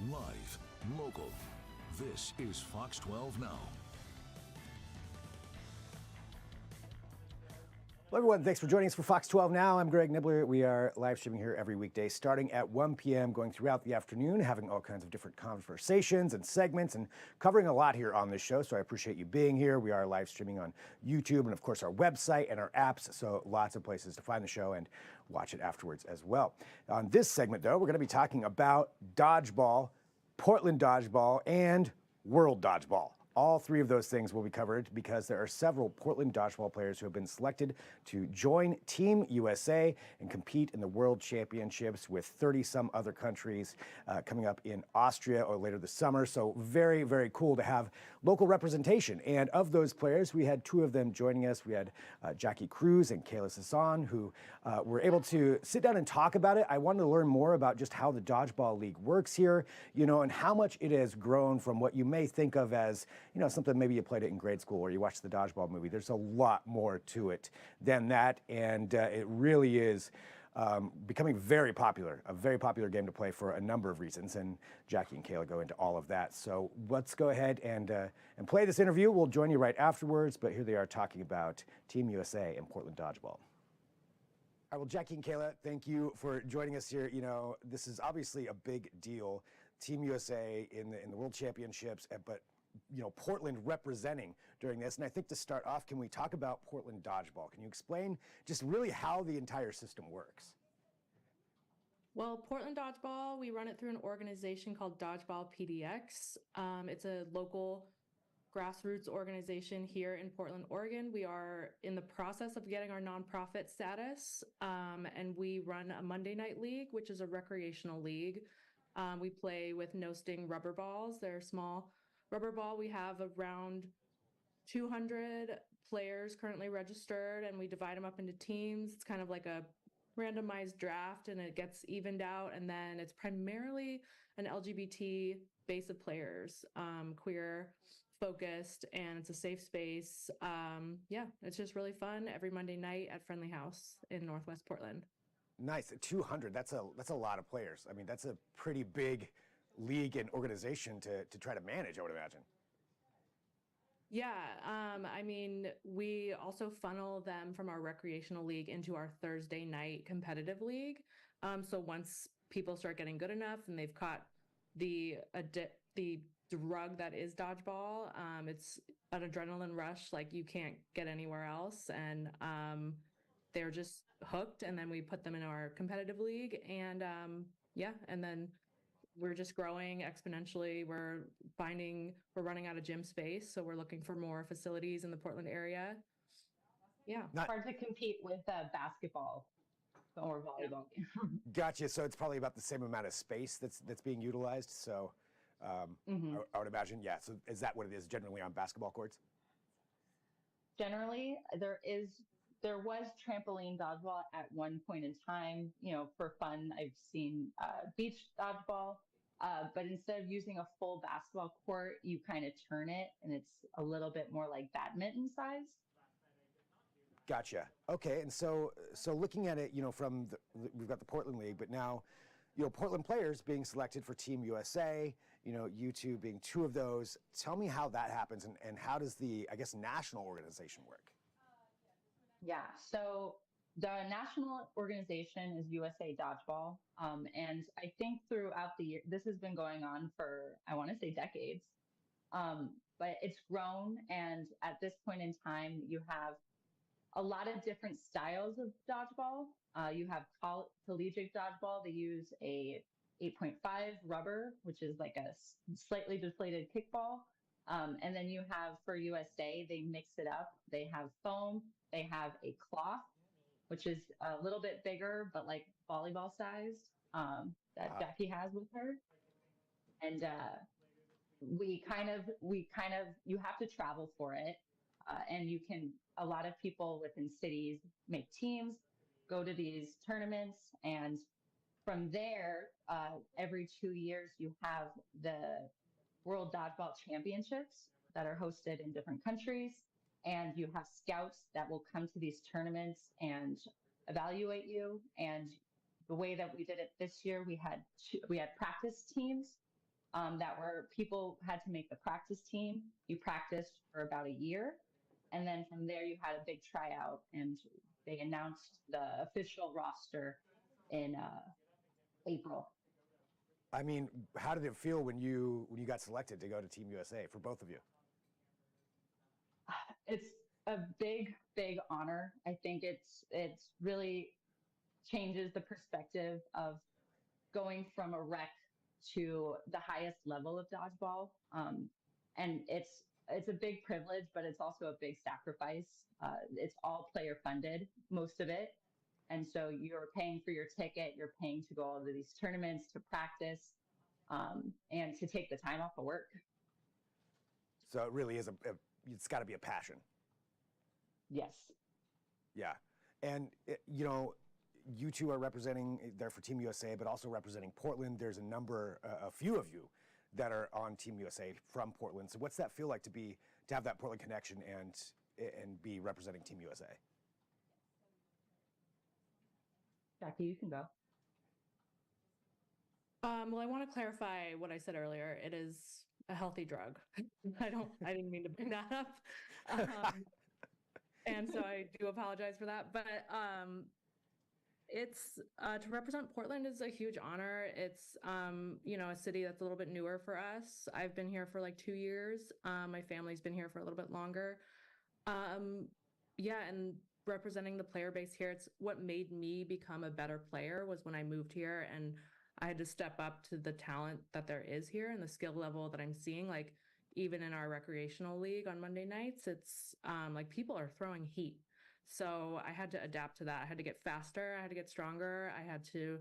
Live, local. This is Fox 12 Now. Hello, everyone. Thanks for joining us for Fox 12 Now. I'm Greg Nibbler. We are live streaming here every weekday starting at 1 p.m., going throughout the afternoon, having all kinds of different conversations and segments and covering a lot here on this show. So I appreciate you being here. We are live streaming on YouTube and, of course, our website and our apps. So lots of places to find the show and watch it afterwards as well. On this segment, though, we're going to be talking about dodgeball, Portland Dodgeball, and World Dodgeball. All three of those things will be covered because there are several Portland Dodgeball players who have been selected to join Team USA and compete in the World Championships with 30-some other countries coming up in Austria or later this summer. So very, very cool to have local representation. And of those players, we had two of them joining us. We had Cruz and Kayla Sison, who were able to sit down and talk about it. I wanted to learn more about just how the Dodgeball League works here, and how much it has grown from what you may think of as something maybe you played it in grade school or you watched the Dodgeball movie. There's a lot more to it than that, and it really is becoming a very popular game to play for a number of reasons, and Jackie and Kayla go into all of that. So let's go ahead and play this interview. We'll join you right afterwards, but here they are talking about Team USA and Portland Dodgeball. All right, well, Jackie and Kayla, thank you for joining us here. This is obviously a big deal. Team USA in the World Championships, but Portland representing during this. And I think to start off, can we talk about Portland Dodgeball? Can you explain just really how the entire system works? Well, Portland Dodgeball, we run it through an organization called Dodgeball PDX. It's a local grassroots organization here in Portland, Oregon. We are in the process of getting our nonprofit status, and we run a Monday night league, which is a recreational league. We play with no sting rubber balls. They're small rubber ball. We have around 200 players currently registered, and we divide them up into teams. It's kind of like a randomized draft, and it gets evened out. And then it's primarily an LGBT base of players, queer focused, and it's a safe space. It's just really fun every Monday night at Friendly House in Northwest Portland. Nice. 200. That's a lot of players. I mean, that's a pretty big league and organization to try to manage, I would imagine. Yeah, we also funnel them from our recreational league into our Thursday night competitive league. So once people start getting good enough and they've caught the drug that is dodgeball, it's an adrenaline rush like you can't get anywhere else, and they're just hooked. And then we put them in our competitive league, and and then we're just growing exponentially. We're running out of gym space, so we're looking for more facilities in the Portland area. Yeah. It's hard to compete with basketball or volleyball. Gotcha. So it's probably about the same amount of space that's being utilized. So I would imagine, yeah. So is that what it is generally on basketball courts? Generally, there was trampoline dodgeball at one point in time. For fun, I've seen beach dodgeball. But instead of using a full basketball court, you kind of turn it, and it's a little bit more like badminton size. Gotcha. Okay, and so looking at it, we've got the Portland League, but now, Portland players being selected for Team USA, you two being two of those. Tell me how that happens, and how does the, I guess, national organization work? Yeah, so the national organization is USA Dodgeball, and I think throughout the year, this has been going on for, I want to say, decades, but it's grown, and at this point in time, you have a lot of different styles of dodgeball. You have collegiate dodgeball. They use a 8.5 rubber, which is like a slightly deflated kickball, and then you have, for USA, they mix it up. They have foam. They have a cloth, which is a little bit bigger, but like volleyball sized, that Jackie has with her. And you have to travel for it. And a lot of people within cities make teams, go to these tournaments. And from there, every 2 years, you have the World Dodgeball Championships that are hosted in different countries. And you have scouts that will come to these tournaments and evaluate you. And the way that we did it this year, we had practice teams. that were people had to make the practice team. You practiced for about a year, and then from there you had a big tryout, and they announced the official roster in April. I mean, how did it feel when you got selected to go to Team USA for both of you? It's a big honor. I think it's really changes the perspective of going from a rec to the highest level of dodgeball. And it's a big privilege, but it's also a big sacrifice. It's all player funded, most of it. And so you're paying for your ticket, you're paying to go all to these tournaments, to practice, and to take the time off of work. So it really is it's got to be a passion. Yes. Yeah. And, you know, you two are representing there for Team USA, but also representing Portland. There's a few of you that are on Team USA from Portland. So what's that feel like to have that Portland connection and be representing Team USA? Jackie, you can go. Well, I want to clarify what I said earlier. It is a healthy drug. I didn't mean to bring that up. And so I do apologize for that. But it's to represent Portland is a huge honor. It's you know, a city that's a little bit newer for us. I've been here for like 2 years. My family's been here for a little bit longer. Yeah, and representing the player base here, it's what made me become a better player was when I moved here and I had to step up to the talent that there is here and the skill level that I'm seeing. Like even in our recreational league on Monday nights, it's like people are throwing heat. So I had to adapt to that. I had to get faster. I had to get stronger. I had to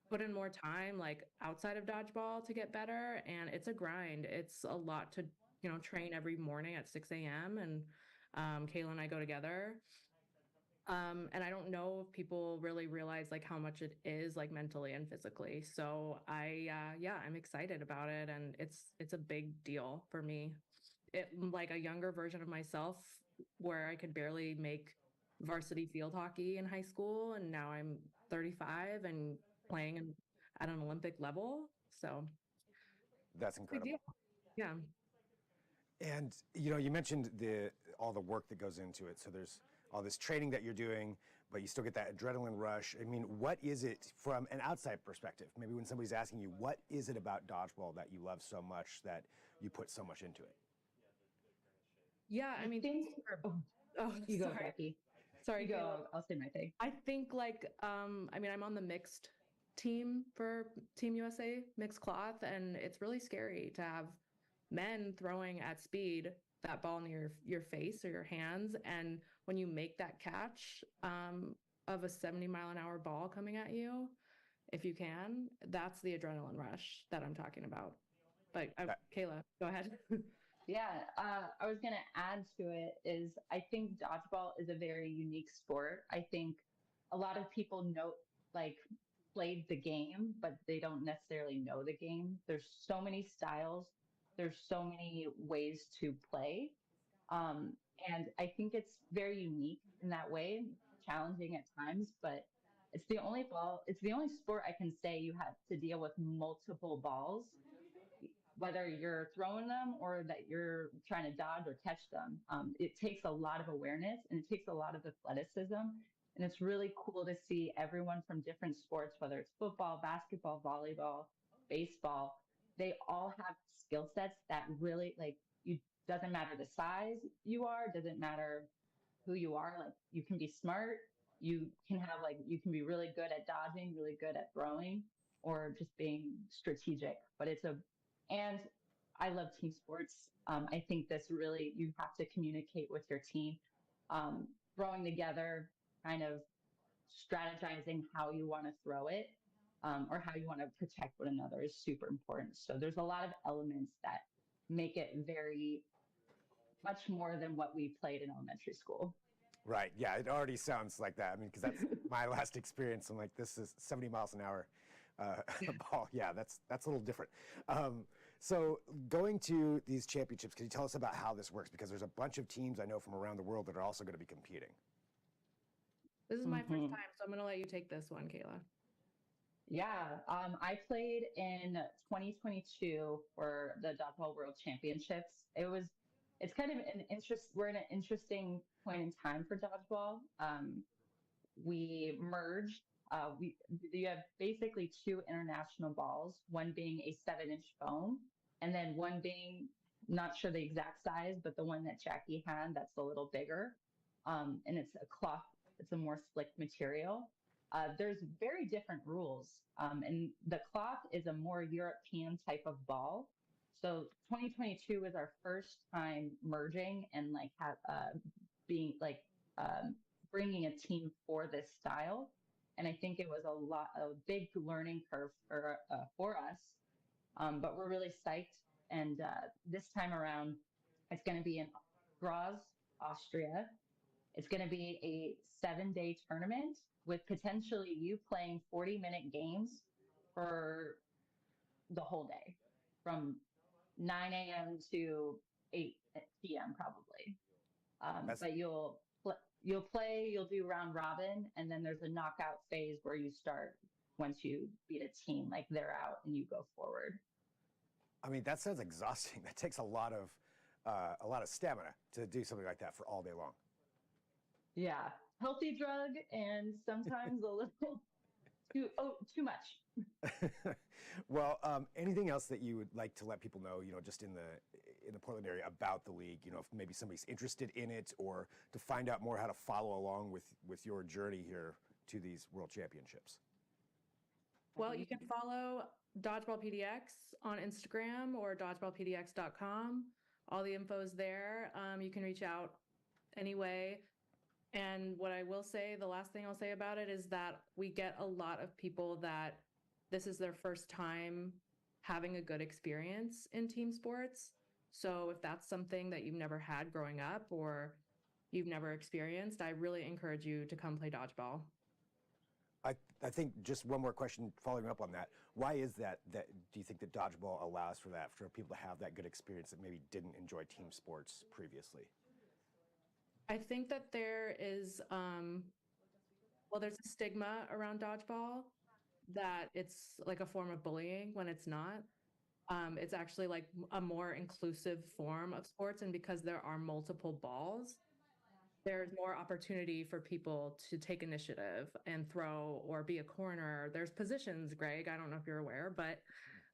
put in more time, like outside of dodgeball to get better. And it's a grind. It's a lot to, you know, train every morning at 6 a.m. And Kayla and I go together. And I don't know if people really realize like how much it is like mentally and physically. So I'm excited about it. And it's a big deal for me. It like a younger version of myself where I could barely make varsity field hockey in high school. And now I'm 35 and playing at an Olympic level. So that's incredible. Big deal. Yeah. And, you know, you mentioned all the work that goes into it. So there's all this training that you're doing, but you still get that adrenaline rush. I mean, what is it from an outside perspective? Maybe when somebody's asking you, what is it about dodgeball that you love so much that you put so much into it? Yeah, I mean, you go, sorry. Jackie. Sorry, you go. I'll say my thing. I think like, I mean, I'm on the mixed team for Team USA, mixed cloth, and it's really scary to have men throwing at speed that ball in your face or your hands. And when you make that catch of a 70-mile-an-hour ball coming at you, if you can, that's the adrenaline rush that I'm talking about. But Kayla, go ahead. Yeah, I was going to add to it is I think dodgeball is a very unique sport. I think a lot of people played the game, but they don't necessarily know the game. There's so many styles. There's so many ways to play. And I think it's very unique in that way, challenging at times, but it's the only sport I can say you have to deal with multiple balls, whether you're throwing them or that you're trying to dodge or catch them. It takes a lot of awareness and it takes a lot of athleticism. And it's really cool to see everyone from different sports, whether it's football, basketball, volleyball, baseball, they all have skill sets that really doesn't matter the size you are, doesn't matter who you are. Like you can be smart, you can be really good at dodging, really good at throwing, or just being strategic. But and I love team sports. I think this really, you have to communicate with your team, throwing together, kind of strategizing how you want to throw it, or how you want to protect one another is super important. So there's a lot of elements that make it very much more than what we played in elementary school. Right. Yeah, it already sounds like that. I mean, because that's my last experience. I'm like, this is 70 miles an hour ball. Yeah, that's a little different. So going to these championships, can you tell us about how this works? Because there's a bunch of teams I know from around the world that are also going to be competing. This is my first time, so I'm going to let you take this one, Kayla. Yeah, I played in 2022 for the Dodgeball World Championships. It's kind of we're in an interesting point in time for dodgeball. We merged, you have basically two international balls, one being a 7-inch foam, and then one being, not sure the exact size, but the one that Jackie had, that's a little bigger. And it's a cloth, it's a more slick material. There's very different rules. And the cloth is a more European type of ball. So 2022 was our first time merging and like being like bringing a team for this style. And I think it was a big learning curve for us. But we're really psyched. And this time around, it's going to be in Graz, Austria. It's going to be a 7-day tournament with potentially you playing 40-minute games for the whole day from 9 a.m. to 8 p.m. probably. But you'll do round robin, and then there's a knockout phase where you start once you beat a team, like they're out and you go forward. I mean, that sounds exhausting. That takes a lot of stamina to do something like that for all day long. Yeah, healthy drug and sometimes a little too much. Well, anything else that you would like to let people know, just in the Portland area about the league, if maybe somebody's interested in it, or to find out more how to follow along with your journey here to these World Championships? Well, you can follow Dodgeball PDX on Instagram or dodgeballpdx.com. All the info is there. You can reach out anyway. And what I will say, the last thing I'll say about it is that we get a lot of people that this is their first time having a good experience in team sports. So if that's something that you've never had growing up or you've never experienced, I really encourage you to come play dodgeball. I think just one more question following up on that. Why is that do you think that dodgeball allows for that, for people to have that good experience that maybe didn't enjoy team sports previously? I think that there is, there's a stigma around dodgeball that it's like a form of bullying when it's not. It's actually like a more inclusive form of sports. And because there are multiple balls, there's more opportunity for people to take initiative and throw or be a corner. There's positions, Greg. I don't know if you're aware, but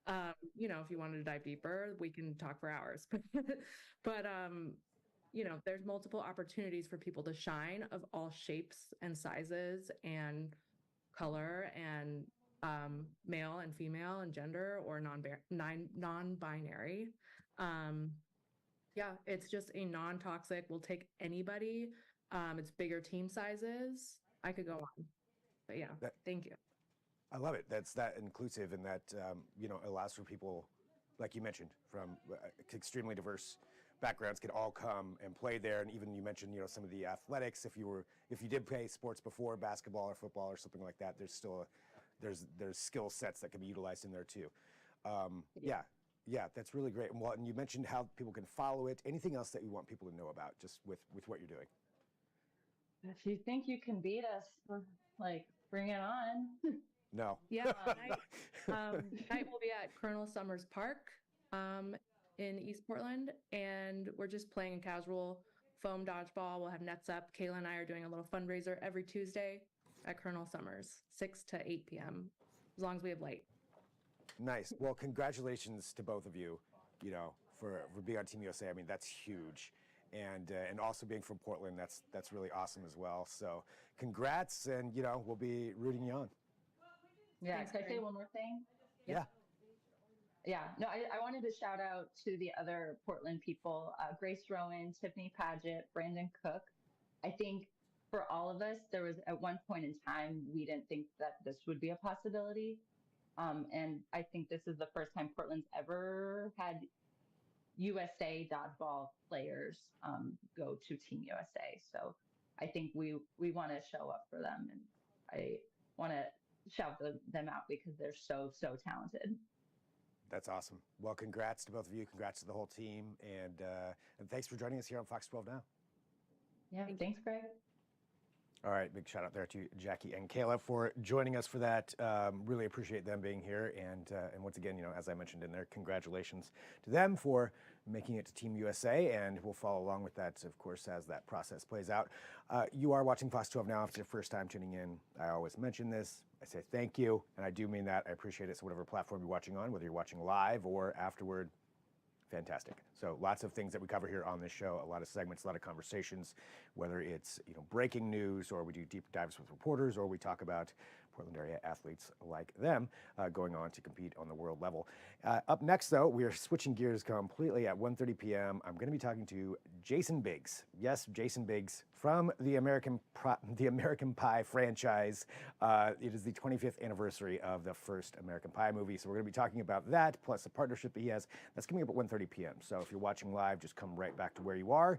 if you wanted to dive deeper, we can talk for hours. But there's multiple opportunities for people to shine of all shapes and sizes and color and male and female and gender or non-binary. It's just a non-toxic, we'll take anybody. It's bigger team sizes. I could go on, but thank you. I love it. That's that inclusive, and that allows for people, like you mentioned, from extremely diverse backgrounds can all come and play there. And even you mentioned, some of the athletics. If you did play sports before, basketball or football or something like that, there's still there's skill sets that can be utilized in there too. Yeah, that's really great. And you mentioned how people can follow it. Anything else that you want people to know about, just with what you're doing? If you think you can beat us, like, bring it on. No. Yeah, tonight we'll be at Colonel Summers Park in East Portland, and we're just playing a casual foam dodgeball. We'll have nets up. Kayla and I are doing a little fundraiser every Tuesday at Colonel Summers, 6 to 8 p.m., as long as we have light. Nice. Well, congratulations to both of you, for being on Team USA. I mean, that's huge. And also being from Portland, that's really awesome as well. So congrats, and, we'll be rooting you on. Yeah, Thanks, can I say one more thing? Yeah. Yeah, no, I wanted to shout out to the other Portland people, Grace Rowan, Tiffany Paget, Brandon Cook. I think for all of us, there was at one point in time, we didn't think that this would be a possibility. And I think this is the first time Portland's ever had USA dodgeball players go to Team USA. So I think we want to show up for them, and I want to shout them out because they're so talented. That's awesome. Well, congrats to both of you. Congrats to the whole team, and thanks for joining us here on Fox 12 Now. Yeah, thanks, Greg. All right, big shout out there to Jackie and Kayla for joining us for that. Really appreciate them being here, and once again, as I mentioned in there, congratulations to them for making it to Team USA, and we'll follow along with that, of course, as that process plays out. You are watching Fox 12 now. If it's your first time tuning in, I always mention this. I say thank you, and I do mean that. I appreciate it. So whatever platform you're watching on, whether you're watching live or afterward, fantastic. So lots of things that we cover here on this show, a lot of segments, a lot of conversations, whether it's breaking news, or we do deep dives with reporters, or we talk about Portland area athletes like them going on to compete on the world level. Up next, though, we are switching gears completely at 1:30 p.m. I'm going to be talking to Jason Biggs. Yes, Jason Biggs from the American Pie franchise. It is the 25th anniversary of the first American Pie movie, so we're going to be talking about that, plus a partnership that he has. That's coming up at 1:30 p.m. So if you're watching live, just come right back to where you are.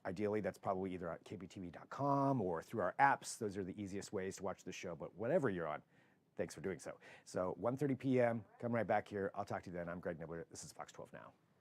Ideally, that's probably either at kptv.com or through our apps. Those are the easiest ways to watch the show, but whatever you're on, thanks for doing so. So 1:30 p.m., come right back here. I'll talk to you then. I'm Greg Nibbler. This is Fox 12 Now.